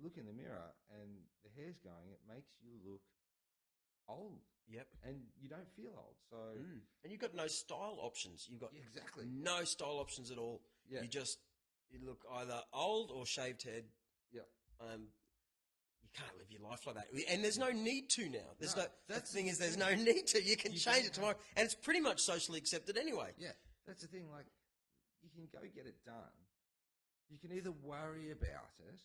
look in the mirror and the hair's going, it makes you look old. Yep. And you don't feel old. So and you've got no style options. You've got exactly no style options at all. Yeah. You look either old or shaved head. Yeah. You can't live your life like that. And there's no need to now. That's the thing is, there's no need to. You can change it tomorrow. And it's pretty much socially accepted anyway. Yeah. That's the thing. Like, you can go get it done. You can either worry about it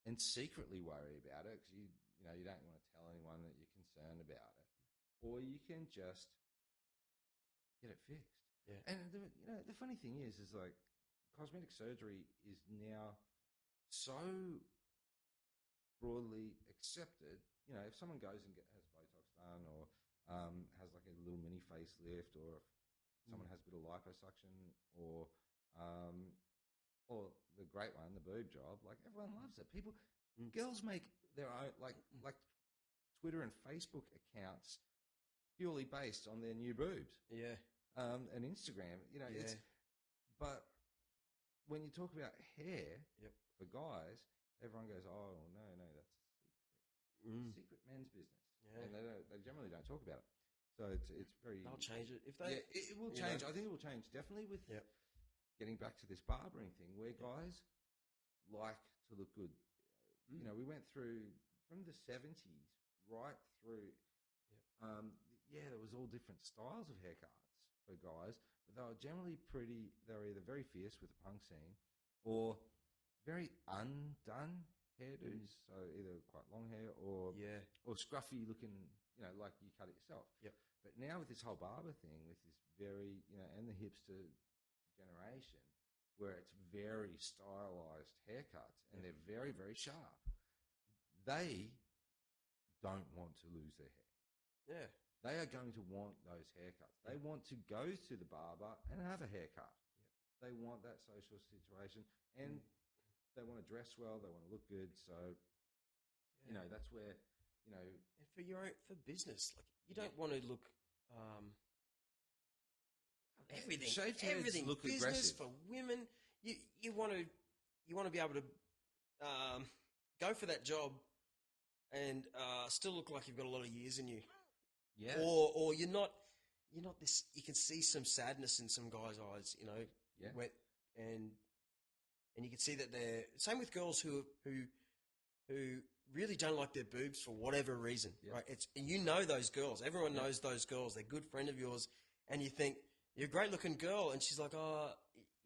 and secretly worry about it because you don't want to tell anyone that you're concerned about it, or you can just get it fixed. Yeah. And the funny thing is like cosmetic surgery is now so broadly accepted. If someone goes and has Botox done, or has like a little mini facelift, or if someone has a bit of liposuction, or the great one, the boob job, like everyone loves it. Girls make their own like Twitter and Facebook accounts purely based on their new boobs. Yeah. And Instagram, but when you talk about hair for guys, everyone goes, "Oh no, that's a secret. Secret men's business." Yeah. And they generally don't talk about it. So it's very. They'll change it if they. Yeah, it will change. I think it will change definitely with getting back to this barbering thing, where guys like to look good. We went through from the 70s right through. There was all different styles of haircuts for guys, but they were generally pretty. They were either very fierce with the punk scene, or very undone hairdos. So either quite long hair or scruffy looking. Like you cut it yourself. Yep. But now with this whole barber thing, with this very and the hipster generation, where it's very stylized haircuts and they're very, very sharp. They don't want to lose their hair. Yeah. They are going to want those haircuts. They want to go to the barber and have a haircut. They want that social situation, and they want to dress well. They want to look good. So, that's where, And for business, like you don't want to look. Everything, shaved heads look business aggressive for women. You want to be able to go for that job and still look like you've got a lot of years in you. Yeah. Or you're not this. You can see some sadness in some guys' eyes. Yeah. And you can see that they're same with girls who really don't like their boobs for whatever reason. Yeah. Right? And those girls. Everyone knows those girls. They're a good friend of yours, and you think. You're a great-looking girl, and she's like,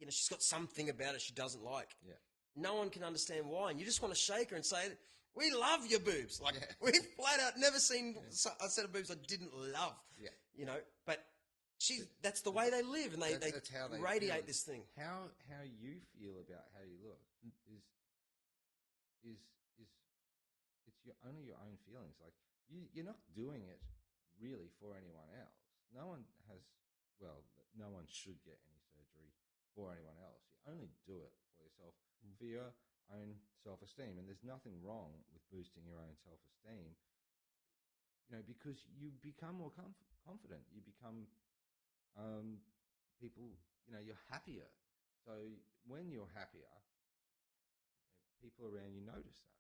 she's got something about it she doesn't like. Yeah. No one can understand why, and you just want to shake her and say, we love your boobs. Like, we've flat out never seen a set of boobs I didn't love. Yeah. But that's the way they live, and they how they radiate feel. this thing. How you feel about how you look is it's only your own feelings. Like, you're not doing it really for anyone else. No one should get any surgery for anyone else. You only do it for yourself, for your own self-esteem. And there's nothing wrong with boosting your own self-esteem, because you become more confident. You become people, you're happier. So when you're happier, people around you notice that.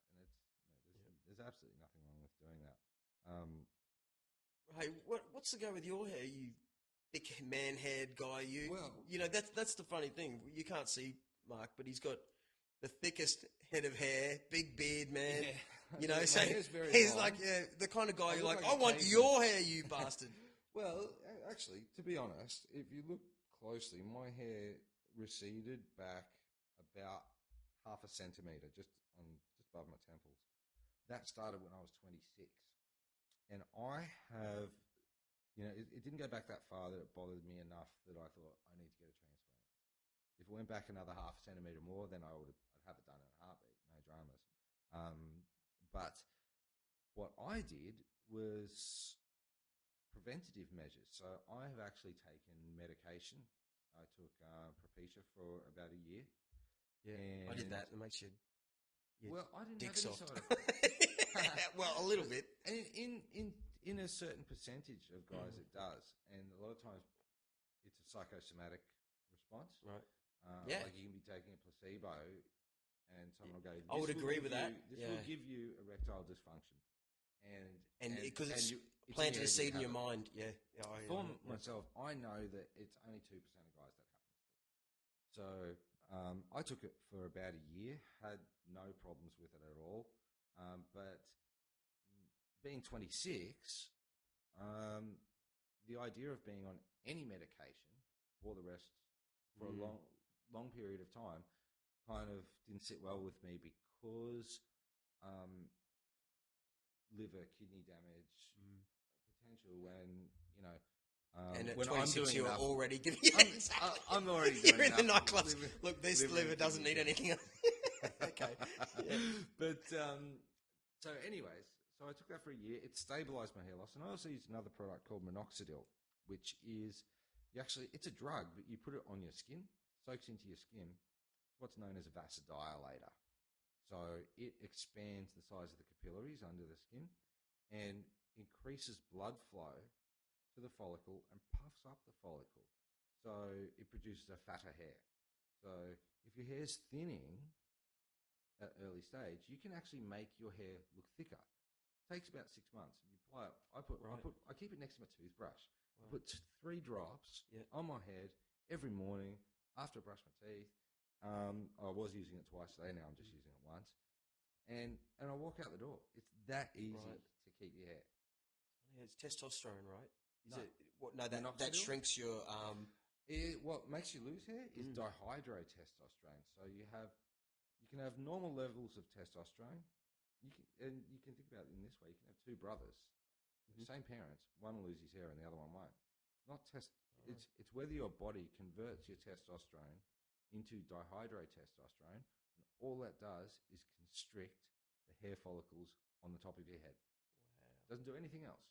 And there's absolutely nothing wrong with doing that. Hey, what's the go with your hair, you thick man-haired guy? Well, that's the funny thing. You can't see Mark, but he's got the thickest head of hair, big beard, man. Yeah. So long. he's like the kind of guy you're like, I want your hair, you bastard. Well, actually, to be honest, if you look closely, my hair receded back about half a centimetre, just above my temples. That started when I was 26. And I have, it didn't go back that far that it bothered me enough that I thought I need to get a transplant. If it went back another half a centimetre more, then I'd have it done in a heartbeat, no dramas. But what I did was preventative measures. So I have actually taken medication. I took Propecia for about a year. Yeah, I did that. It makes you. Well, I didn't dick have any soft. side effects. Well, a little bit. In a certain percentage of guys, it does, and a lot of times it's a psychosomatic response. Right. Like you can be taking a placebo, and someone will go, I would agree with that. This will give you erectile dysfunction. And because it's it's planted a seed in your habit. mind. Yeah. For myself, I know that it's only 2% of guys that happens to. So I took it for about a year, had no problems with it at all. But being 26, the idea of being on any medication for the rest for a long period of time kind of didn't sit well with me because liver, kidney damage potential when, you know, and at when 26, you're enough, already giving. I'm already You're doing in the enough nightclubs. Look, this liver doesn't need anything else. Okay. Yeah. But so, anyways, so I took that for a year. It stabilized my hair loss, and I also used another product called minoxidil, which is it's a drug, but you put it on your skin, soaks into your skin. It's what's known as a vasodilator. So it expands the size of the capillaries under the skin and increases blood flow to the follicle and puffs up the follicle. So it produces a fatter hair. So if your hair's thinning at early stage, you can actually make your hair look thicker. It takes about 6 months. You apply it. I keep it next to my toothbrush. Wow. I put 3 drops on my head every morning after I brush my teeth. I was using it twice a day. Now I'm just using it once. And I walk out the door. It's that easy to keep your hair. It's testosterone, right? No. That shrinks your. What makes you lose hair is dihydrotestosterone. So you can have normal levels of testosterone. You can think about it in this way. You can have 2 brothers, same parents. One will lose his hair and the other one won't. It's whether your body converts your testosterone into dihydrotestosterone, and all that does is constrict the hair follicles on the top of your head. Wow. Doesn't do anything else.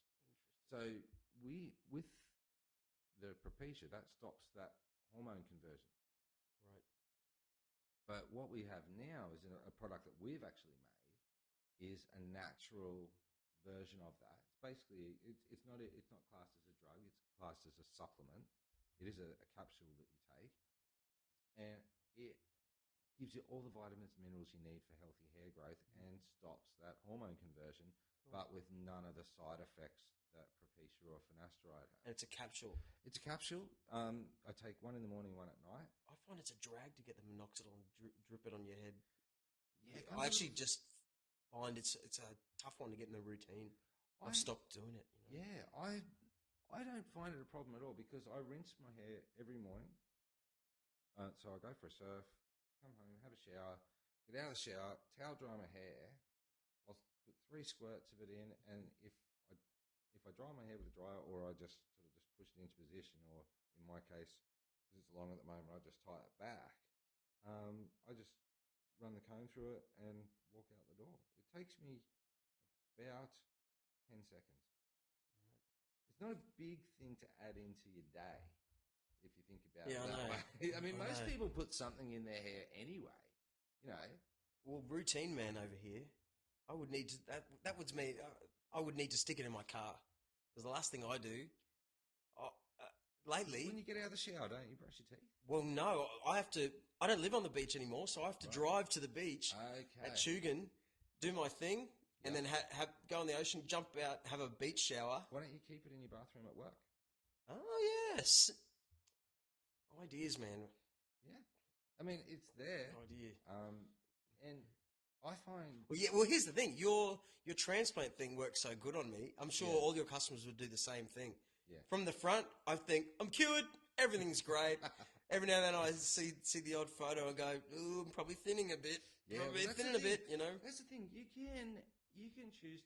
So with the Propecia, that stops that hormone conversion. Right. But what we have now is a product that we've actually made is a natural version of that. It's basically it's not classed as a drug. It's classed as a supplement. It is a capsule that you take, and it gives you all the vitamins and minerals you need for healthy hair growth and stops that hormone conversion, but with none of the side effects that Propecia or finasteride have. And it's a capsule. It's a capsule. I take one in the morning, one at night. I find it's a drag to get the minoxidil and drip it on your head. Yeah, I actually just find it's a tough one to get in the routine. I've stopped doing it. You know? Yeah, I don't find it a problem at all because I rinse my hair every morning. So I go for a surf, come home, have a shower, get out of the shower, towel dry my hair. I'll put 3 squirts of it in, and if I dry my hair with a dryer, or I just push it into position, or in my case, because it's long at the moment, I just tie it back. I just run the comb through it and walk out the door. It takes me about 10 seconds. It's not a big thing to add into your day, if you think about it that way. I mean, most people put something in their hair anyway, you know. Well, routine man over here, I would need to, that was me, I would need to stick it in my car. Because the last thing I do, lately... When you get out of the shower, don't you brush your teeth? Well, no, I don't live on the beach anymore, so I have to drive to the beach at Chugan, do my thing, and then go in the ocean, jump out, have a beach shower. Why don't you keep it in your bathroom at work? Oh, yes. Ideas, man. Yeah. I mean, it's there. Idea. And I find... Well, here's the thing. Your transplant thing works so good on me. I'm sure all your customers would do the same thing. Yeah. From the front, I think, I'm cured. Everything's great. Every now and then I see the odd photo and go, ooh, I'm probably thinning a bit. Yeah, probably thinning a bit, you know. That's the thing. You can choose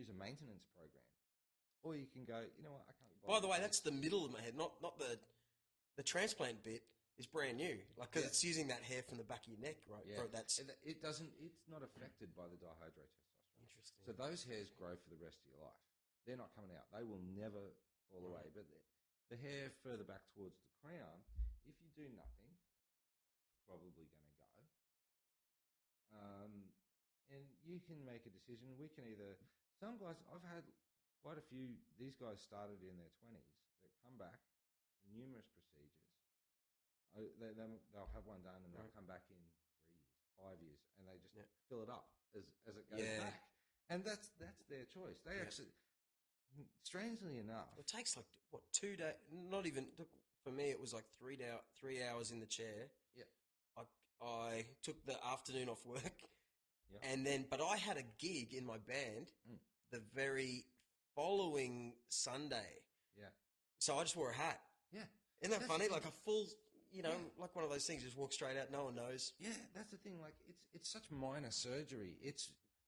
a maintenance program. Or you can go, you know what, I can't... By the way, that's the middle of my head, not the transplant bit. Is brand new, like because it's using that hair from the back of your neck, right? Yeah, that's it doesn't. It's not affected by the dihydrotestosterone. Interesting. So those hairs grow for the rest of your life. They're not coming out. They will never fall away. But the hair further back towards the crown, if you do nothing, it's probably going to go. And you can make a decision. We can either some guys. I've had quite a few. These guys started in their 20s that come back for numerous procedures. They'll have one done and they'll come back in 3 years. 5 years, and they just fill it up as it goes back. And that's their choice. They actually, strangely enough, it takes like what 2 days? Not even for me. It was like 3 hours in the chair. Yeah, I took the afternoon off work, yeah. but I had a gig in my band the very following Sunday. Yeah. So I just wore a hat. Yeah. Isn't that funny? Like a full, like one of those things, just walk straight out, no one knows. Yeah, that's the thing. Like it's such minor surgery.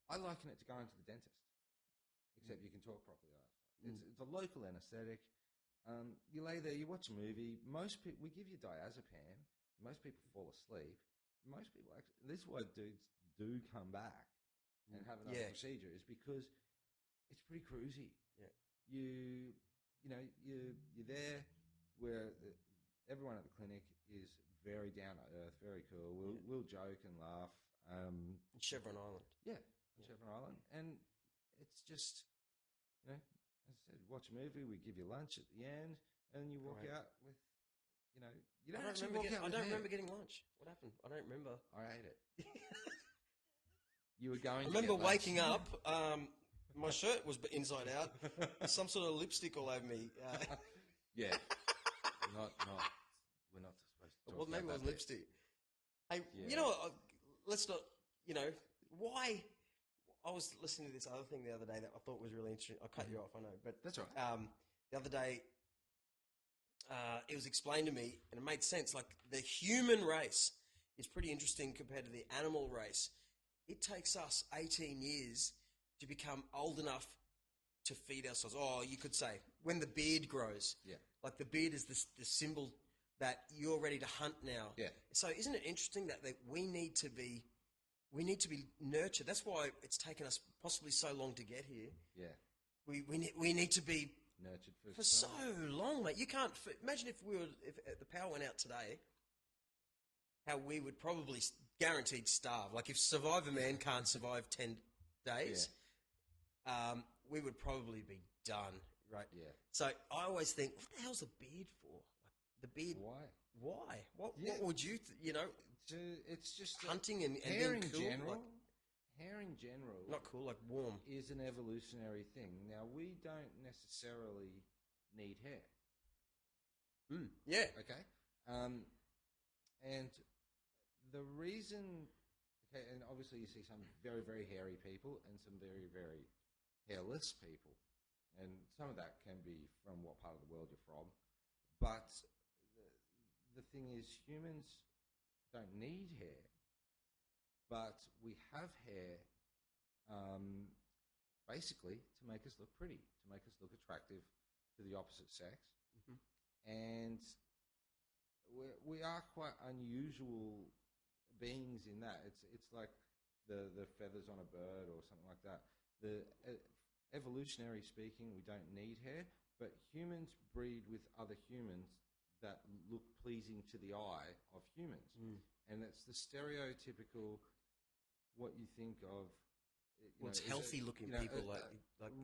I liken it to going to the dentist, except you can talk properly after. It's a local anaesthetic. You lay there, you watch a movie. Most people, we give you diazepam. Most people fall asleep. Most people actually, this is why dudes do come back and have another procedure, is because it's pretty cruisy. Yeah. You're there where everyone at the clinic is very down to earth, very cool. We'll joke and laugh. Chevron Island. Yeah, Chevron Island. And it's just, as I said, watch a movie, we give you lunch at the end, and you walk out with, you don't actually walk out with I don't remember getting lunch. What happened? I don't remember. I ate it. You were going I remember waking up, my shirt was inside out, some sort of lipstick all over me. Yeah. Not, we're not supposed to talk well, maybe about it was lipstick. Hey, let's not, why? I was listening to this other thing the other day that I thought was really interesting. I cut you off, I know, but that's all right. The other day, it was explained to me, and it made sense. Like the human race is pretty interesting compared to the animal race. It takes us 18 years to become old enough to feed ourselves. Oh, you could say when the beard grows. Yeah. Like the beard is the symbol that you're ready to hunt now. Yeah. So isn't it interesting that we need to be nurtured? That's why it's taken us possibly so long to get here. Yeah. We need to be nurtured for so long, mate. You can't imagine if the power went out today, how we would probably guaranteed starve. Like if Survivor Man can't survive 10 days, we would probably be done, right? Yeah. So I always think, what the hell's a beard for? Like the beard. Why? What would you? It's just hunting and hair being in cool. general. Hair in general, not cool, like warm, is an evolutionary thing. Now we don't necessarily need hair. Yeah. Okay. And the reason, and obviously you see some very, very hairy people and some very, very hairless people. And some of that can be from what part of the world you're from. But the thing is, humans don't need hair, but we have hair basically to make us look pretty, to make us look attractive to the opposite sex. Mm-hmm. And we are quite unusual beings in that. It's like the feathers on a bird or something like that. Evolutionary speaking, we don't need hair, but humans breed with other humans that look pleasing to the eye of humans. And it's the stereotypical, what you think of. It's healthy-looking people, like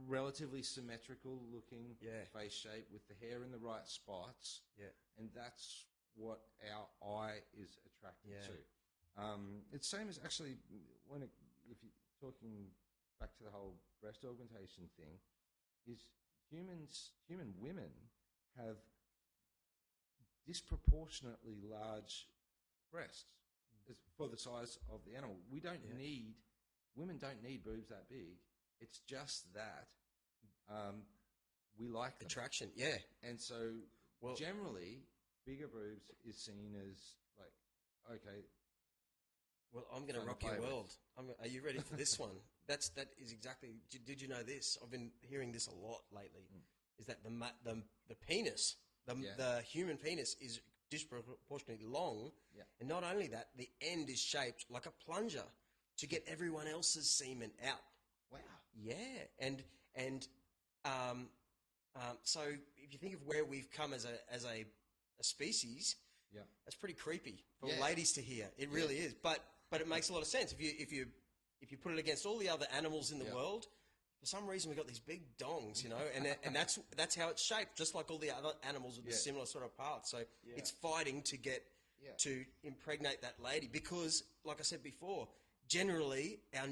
relatively symmetrical looking face shape with the hair in the right spots. Yeah, and that's what our eye is attracted to. It's same as actually if you're talking back to the whole breast augmentation thing, is human women have disproportionately large breasts for the size of the animal. Women don't need boobs that big. It's just that we like them. Attraction, yeah. And so generally, bigger boobs is seen as like, okay. Well, I'm going to rock your world. Are you ready for this one? That is exactly. Did you know this? I've been hearing this a lot lately. Is that the penis, the human penis, is disproportionately long, and not only that, the end is shaped like a plunger to get everyone else's semen out. Wow. Yeah, and so if you think of where we've come as a species, that's pretty creepy for ladies to hear. It really is, but it makes a lot of sense if you put it against all the other animals in the world. For some reason, we've got these big dongs, and that's how it's shaped, just like all the other animals with the similar sort of parts. So it's fighting to get to impregnate that lady because, like I said before, generally our